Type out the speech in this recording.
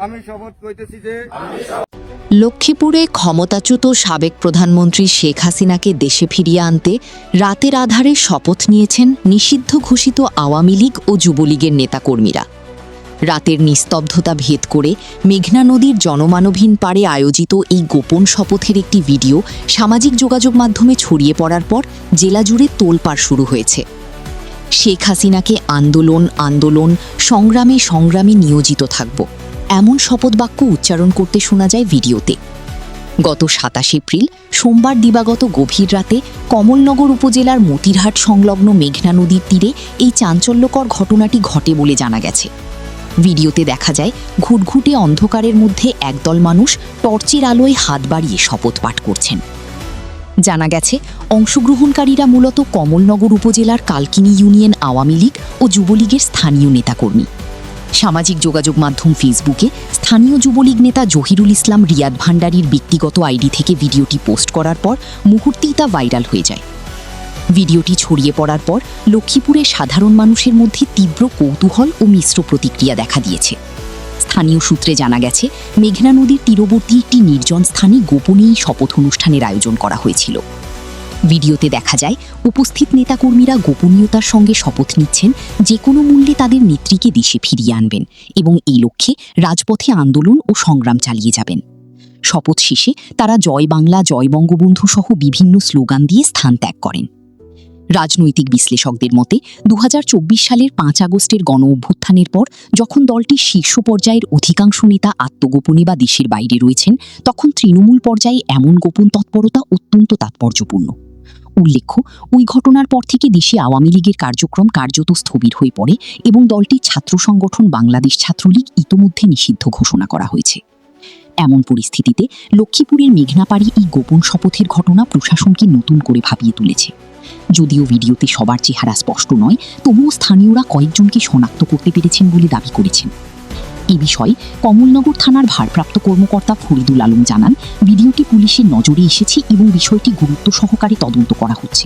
আমি শপথ করিতেছি যে লক্ষ্মীপুরে ক্ষমতাচ্যুত সাবেক প্রধানমন্ত্রী শেখ হাসিনাকে দেশে ফিরিয়ে আনতে রাতের আধারে শপথ নিয়েছেন নিষিদ্ধ ঘোষিত আওয়ামী লীগ ও যুবলীগের নেতাকর্মীরা। রাতের নিস্তব্ধতা ভেদ করে মেঘনা নদীর জনমানবহীন পাড়ে আয়োজিত এই গোপন শপথের একটি ভিডিও সামাজিক যোগাযোগ মাধ্যমে ছড়িয়ে পড়ার পর জেলা জুড়ে তোলপাড় শুরু হয়েছে। শেখ হাসিনাকে আন্দোলন আন্দোলন সংগ্রামে সংগ্রামে নিয়োজিত থাকব, এমন শপথ বাক্য উচ্চারণ করতে শোনা যায় ভিডিওতে। গত ২৭ এপ্রিল সোমবার দিবাগত গভীর রাতে কমলনগর উপজেলার মতিরহাট সংলগ্ন মেঘনা নদীর তীরে এই চাঞ্চল্যকর ঘটনাটি ঘটে বলে জানা গেছে। ভিডিওতে দেখা যায় ঘুটঘুটে অন্ধকারের মধ্যে একদল মানুষ টর্চের আলোয় হাত বাড়িয়ে শপথ পাঠ করছেন। জানা গেছে অংশগ্রহণকারীরা মূলত কমলনগর উপজেলার কালকিনি ইউনিয়ন আওয়ামী লীগ ও যুবলীগের স্থানীয় নেতাকর্মী। সামাজিক যোগাযোগ মাধ্যম ফেসবুকে স্থানীয় যুবলীগ নেতা জহিরুল ইসলাম রিয়াদ ভান্ডারীর ব্যক্তিগত আইডি থেকে ভিডিওটি পোস্ট করার পর মুহূর্তেই তা ভাইরাল হয়ে যায়। ভিডিওটি ছড়িয়ে পড়ার পর লক্ষ্মীপুরে সাধারণ মানুষের মধ্যে তীব্র কৌতূহল ও মিশ্র প্রতিক্রিয়া দেখা দিয়েছে। স্থানীয় সূত্রে জানা গেছে মেঘনা নদীর তীরবর্তী একটি নির্জন স্থানে গোপনে এই শপথ অনুষ্ঠানের আয়োজন করা হয়েছিল। ভিডিওতে দেখা যায় উপস্থিত নেতাকর্মীরা গোপনীয়তার সঙ্গে শপথ নিচ্ছেন যে কোনো মূল্যে তাদের নেত্রীকে দেশে ফিরিয়ে আনবেন এবং এই লক্ষ্যে রাজপথে আন্দোলন ও সংগ্রাম চালিয়ে যাবেন। শপথ শেষে তারা জয় বাংলা জয় বঙ্গবন্ধু সহ বিভিন্ন স্লোগান দিয়ে স্থান ত্যাগ করেন। রাজনৈতিক বিশ্লেষকদের মতে ২০২৪ সালের ৫ আগস্টের গণ অভ্যুত্থানের পর যখন দলটির শীর্ষ পর্যায়ের অধিকাংশ নেতা আত্মগোপনে বা দেশের বাইরে রয়েছেন, তখন তৃণমূল পর্যায়ে এমন গোপন তৎপরতা অত্যন্ত তাৎপর্যপূর্ণ। উল্লেখ্য, ওই ঘটনার পর থেকে দেশে আওয়ামী লীগের কার্যক্রম কার্যত স্থবির হয়ে পড়ে এবং দলটির ছাত্র সংগঠন বাংলাদেশ ছাত্রলীগ ইতোমধ্যে নিষিদ্ধ ঘোষণা করা হয়েছে। এমন পরিস্থিতিতে লক্ষ্মীপুরের মেঘনাপাড়ে এই গোপন শপথের ঘটনা প্রশাসনকে নতুন করে ভাবিয়ে তুলেছে। যদিও ভিডিওতে সবার চেহারা স্পষ্ট নয়, তবুও স্থানীয়রা কয়েকজনকে শনাক্ত করতে পেরেছেন বলে দাবি করেছেন। এ বিষয়ে কমলনগর থানার ভারপ্রাপ্ত কর্মকর্তা ফরিদুল আলম জানান, ভিডিওটি পুলিশের নজরে এসেছে এবং বিষয়টি গুরুত্ব সহকারে তদন্ত করা হচ্ছে।